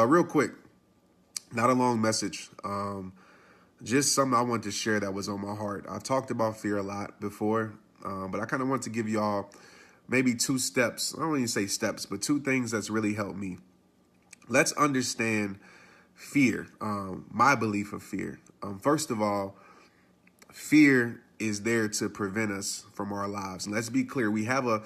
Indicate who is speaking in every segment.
Speaker 1: Real quick, not a long message. Just something I wanted to share that was on my heart. I talked about fear a lot before, but I kind of want to give y'all maybe 2 steps. I don't even say steps, but 2 things that's really helped me. Let's understand fear, my belief of fear. First of all, fear is there to prevent us from our lives. And let's be clear, we have a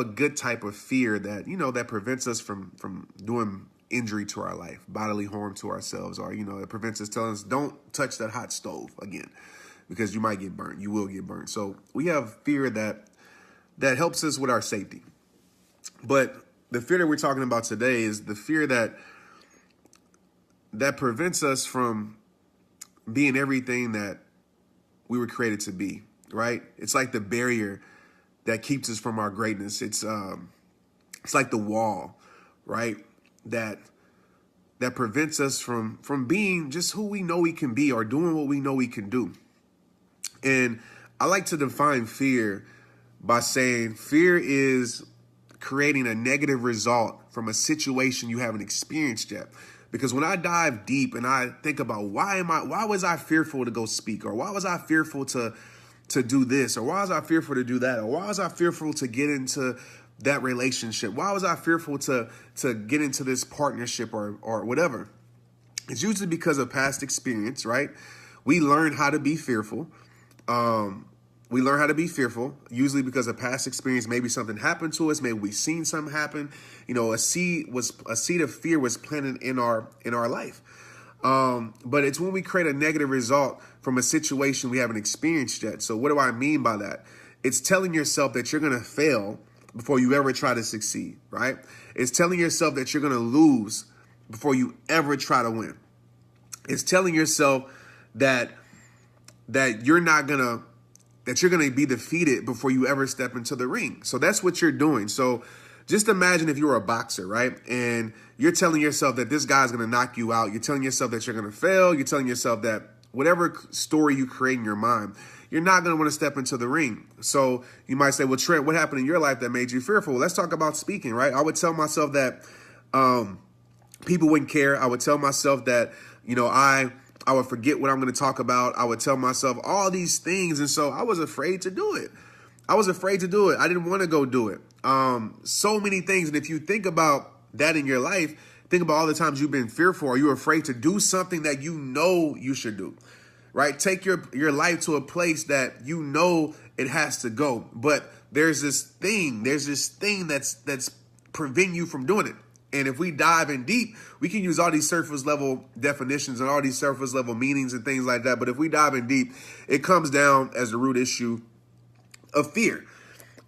Speaker 1: good type of fear that, that prevents us from doing injury to our life, bodily harm to ourselves, or, it prevents us telling us, don't touch that hot stove again, because you might get burnt. You will get burnt. So we have fear that helps us with our safety. But the fear that we're talking about today is the fear that prevents us from being everything that we were created to be, right? It's like the barrier that keeps us from our greatness. It's like the wall, right? That prevents us from being just who we know we can be, or doing what we know we can do. And I like to define fear by saying fear is creating a negative result from a situation you haven't experienced yet. Because when I dive deep and I think about why was I fearful to go speak, or why was I fearful to do this, or why was I fearful to do that, or why was I fearful to get into that relationship, why was I fearful to get into this partnership or whatever, it's usually because of past experience, right? We learn how to be fearful. We learn how to be fearful, usually because of past experience. Maybe something happened to us. Maybe we've seen something happen. A seed of fear was planted in our life. But it's when we create a negative result from a situation we haven't experienced yet. So what do I mean by that? It's telling yourself that you're going to fail before you ever try to succeed, right? It's telling yourself that you're going to lose before you ever try to win. It's telling yourself that you're going to be defeated before you ever step into the ring. So that's what you're doing. So just imagine if you were a boxer, right? And you're telling yourself that this guy's going to knock you out. You're telling yourself that you're going to fail. You're telling yourself that whatever story you create in your mind, you're not going to want to step into the ring. So you might say, well, Trent, what happened in your life that made you fearful? Well, let's talk about speaking, right? I would tell myself that people wouldn't care. I would tell myself that, I would forget what I'm going to talk about. I would tell myself all these things. And so I was afraid to do it. I didn't want to go do it. So many things. And if you think about that in your life, think about all the times you've been fearful, or you're afraid to do something that you know you should do, right? Take your life to a place that you know it has to go. But there's this thing that's preventing you from doing it. And if we dive in deep, we can use all these surface level definitions and all these surface level meanings and things like that. But if we dive in deep, it comes down as the root issue of fear.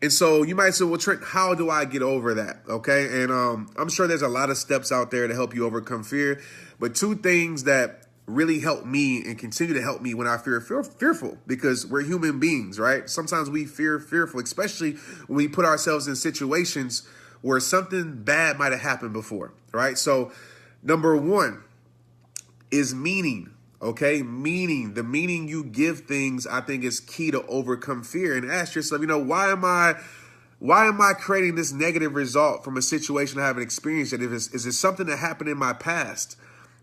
Speaker 1: And so you might say, well, Trent, how do I get over that? Okay. And I'm sure there's a lot of steps out there to help you overcome fear. But 2 things that really help me and continue to help me when I feel fearful, because we're human beings, right? Sometimes we fearful, especially when we put ourselves in situations where something bad might have happened before, right? So number 1 is meaning, okay? Meaning, the meaning you give things, I think, is key to overcome fear. And ask yourself, why am I creating this negative result from a situation I haven't experienced yet? Is it something that happened in my past,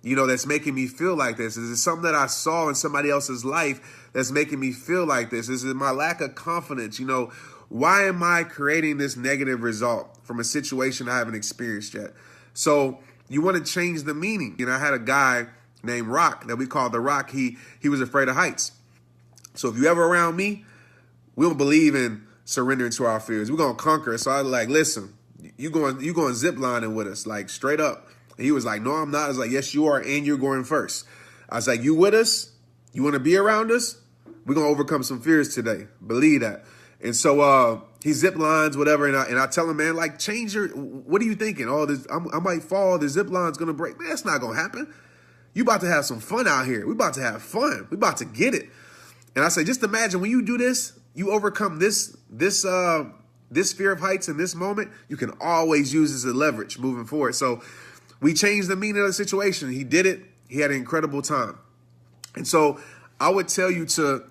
Speaker 1: that's making me feel like this? Is it something that I saw in somebody else's life that's making me feel like this? Is it my lack of confidence? Why am I creating this negative result from a situation I haven't experienced yet? So you want to change the meaning. I had a guy named Rock that we called the Rock. He was afraid of heights. So if you ever around me, we don't believe in surrendering to our fears. We're going to conquer. So I was like, listen, you going zip lining with us, like straight up. And he was like, no, I'm not. I was like, yes, you are. And you're going first. I was like, you with us? You want to be around us? We're going to overcome some fears today. Believe that. And so he zip lines, whatever, and I tell him, man, like, what are you thinking? Oh, I might fall, the zip line's going to break. Man, that's not going to happen. You about to have some fun out here. We about to have fun. We about to get it. And I say, just imagine when you do this, you overcome this fear of heights in this moment, you can always use this as leverage moving forward. So we changed the meaning of the situation. He did it. He had an incredible time. And so I would tell you to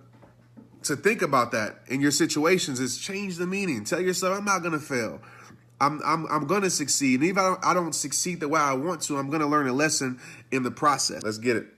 Speaker 1: think about that in your situations, is change the meaning. Tell yourself, I'm not going to fail. I'm gonna succeed. And even if I don't succeed the way I want to, I'm gonna learn a lesson in the process. Let's get it.